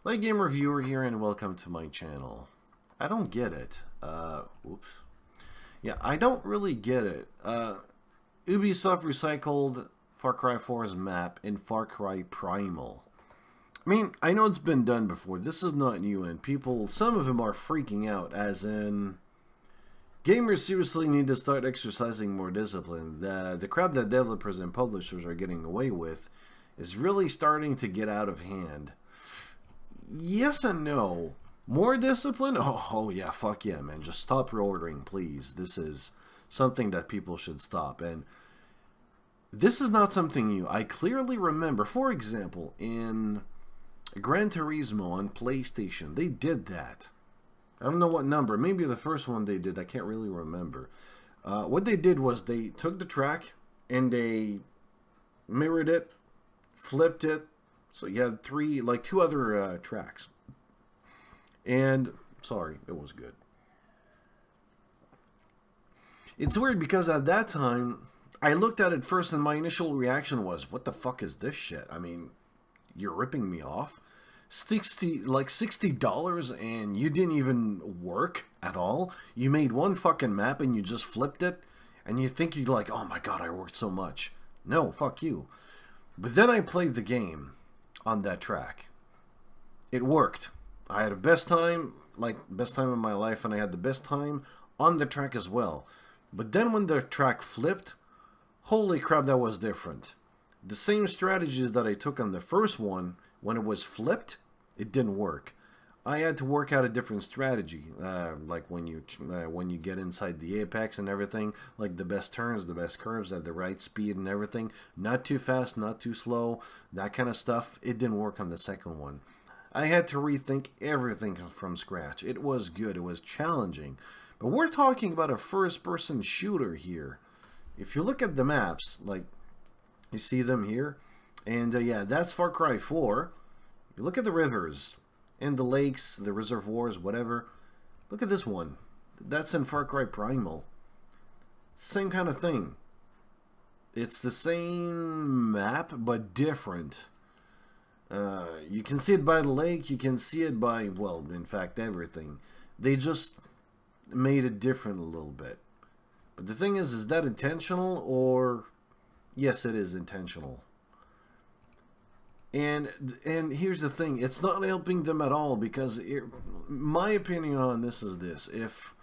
Light Game Reviewer here, and welcome to my channel. I don't get it. Oops. Yeah, I don't really get it. Ubisoft recycled Far Cry 4's map in Far Cry Primal. I mean, I know it's been done before. This is not new, and people, some of them are freaking out, as in, gamers seriously need to start exercising more discipline. The crap that developers and publishers are getting away with is really starting to get out of hand. Yes and no. More discipline? Oh yeah, fuck yeah, man. Just stop reordering, please. This is something that people should stop. And this is not something new. I clearly remember, for example, in Gran Turismo on PlayStation, they did that. I don't know what number. Maybe the first one they did. I can't really remember. What they did was they took the track and they mirrored it, flipped it. So you had two other tracks. And, sorry, it was good. It's weird because at that time, I looked at it first and my initial reaction was, what the fuck is this shit? I mean, you're ripping me off? $60 and you didn't even work at all? You made one fucking map and you just flipped it? And you think you're like, oh my god, I worked so much. No, fuck you. But then I played the game on that track. It worked. I had a best time in my life, and I had the best time on the track as well. But then when the track flipped, holy crap, that was different. The same strategies that I took on the first one, when it was flipped, it didn't work. I had to work out a different strategy, like when you get inside the apex and everything, like the best turns, the best curves at the right speed and everything, not too fast, not too slow, that kind of stuff. It didn't work on the second one. I had to rethink everything from scratch. It was good, it was challenging, but we're talking about a first-person shooter here. If you look at the maps, like you see them here, and yeah, that's Far Cry 4. You look at the rivers and the lakes, the reservoirs, whatever. Look at this one. That's in Far Cry Primal. Same kind of thing. It's the same map, but different. You can see it by the lake. You can see it by, well, in fact, everything. They just made it different a little bit. But the thing is that intentional or... Yes, it is intentional. And here's the thing, it's not helping them at all, because my opinion on this is this. If,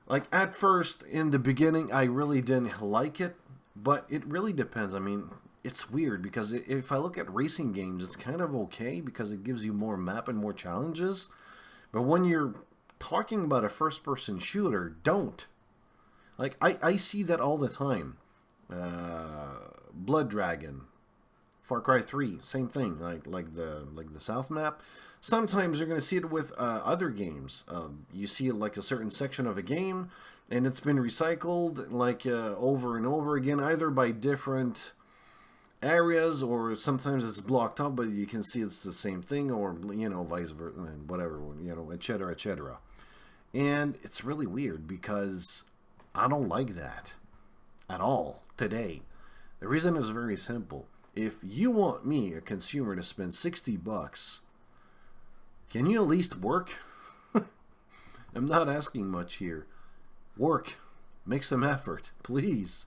like, at first, in the beginning, I really didn't like it, but it really depends. I mean, it's weird, because if I look at racing games, it's kind of okay, because it gives you more map and more challenges. But when you're talking about a first-person shooter, don't. Like, I see that all the time. Blood Dragon, Far Cry 3, same thing, like the South map. Sometimes you're going to see it with other games. You see it like a certain section of a game, and it's been recycled over and over again, either by different areas, or sometimes it's blocked up, but you can see it's the same thing, or vice versa, whatever, etc., etc. And it's really weird because I don't like that at all today. The reason is very simple. If you want me, a consumer, to spend $60, can you at least work? I'm not asking much here. Work. Make some effort, please.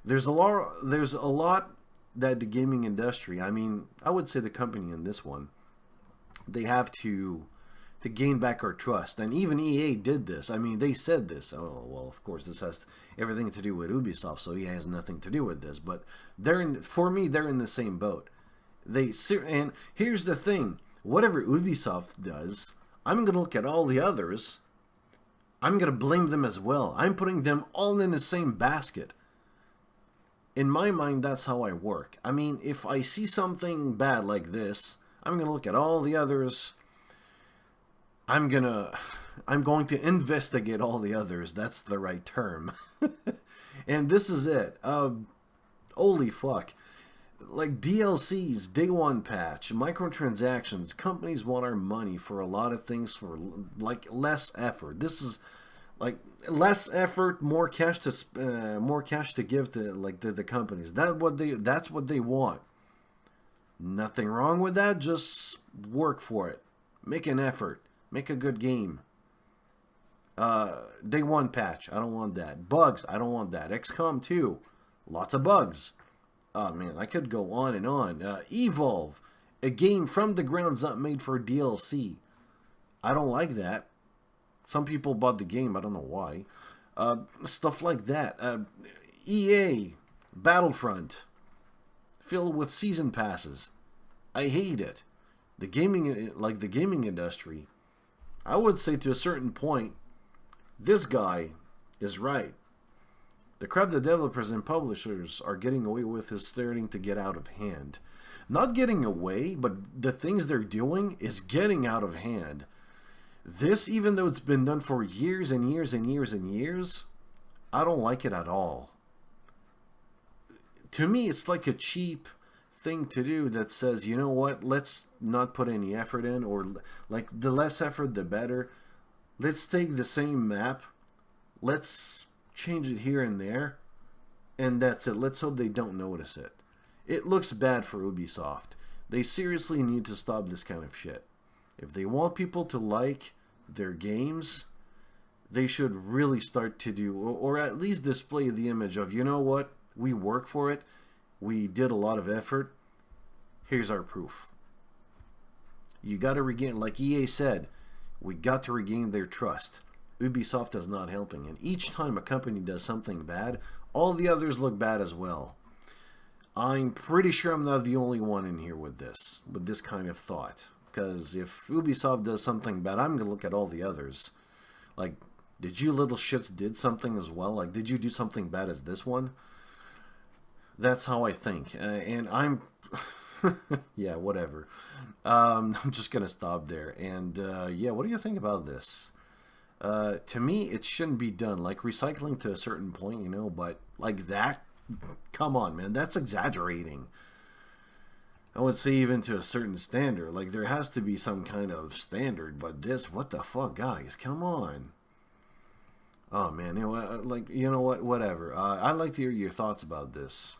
There's a lot that the gaming industry, I mean, I would say the company in this one, they have to gain back our trust. And even EA did this. I mean, they said this. Oh, well, of course, this has everything to do with Ubisoft, so EA has nothing to do with this. But for me, they're in the same boat. And here's the thing. Whatever Ubisoft does, I'm going to look at all the others. I'm going to blame them as well. I'm putting them all in the same basket. In my mind, that's how I work. I mean, if I see something bad like this, I'm going to look at all the others. I'm going to investigate all the others. That's the right term. And this is it. Holy fuck. Like DLCs, day one patch, microtransactions. Companies want our money for a lot of things for like less effort. This is like less effort, more cash to give to the companies. That's what they want. Nothing wrong with that, just work for it. Make an effort. Make a good game. Day one patch, I don't want that. Bugs, I don't want that. XCOM 2, lots of bugs. Oh man, I could go on and on. Evolve, a game from the grounds up made for DLC. I don't like that. Some people bought the game, I don't know why. Stuff like that. EA, Battlefront, filled with season passes. I hate it. The gaming industry, I would say to a certain point, this guy is right. The crap the developers and publishers are getting away with is starting to get out of hand. Not getting away, but the things they're doing is getting out of hand. This, even though it's been done for years and years and years and years, I don't like it at all. To me, it's like a cheap thing to do that says, you know what, let's not put any effort in, or like the less effort the better. Let's take the same map, let's change it here and there, and that's it. Let's hope they don't notice it. It looks bad for Ubisoft. They seriously need to stop this kind of shit. If they want people to like their games, they should really start to do, or at least display the image of, you know what, we work for it, we did a lot of effort, here's our proof. You got to regain, like EA said, we got to regain their trust. Ubisoft is not helping, and each time a company does something bad, all the others look bad as well. I'm pretty sure I'm not the only one in here with this kind of thought. Because if Ubisoft does something bad, I'm going to look at all the others. Like, did you little shits did something as well? Like, did you do something bad as this one? That's how I think. And I'm... yeah, whatever. I'm just going to stop there. And, yeah, what do you think about this? To me, it shouldn't be done. Like, recycling to a certain point, you know, but like that? Come on, man. That's exaggerating. I would say even to a certain standard. Like, there has to be some kind of standard, but this, what the fuck, guys? Come on. Oh, man. You know, like, you know what? Whatever. I'd like to hear your thoughts about this.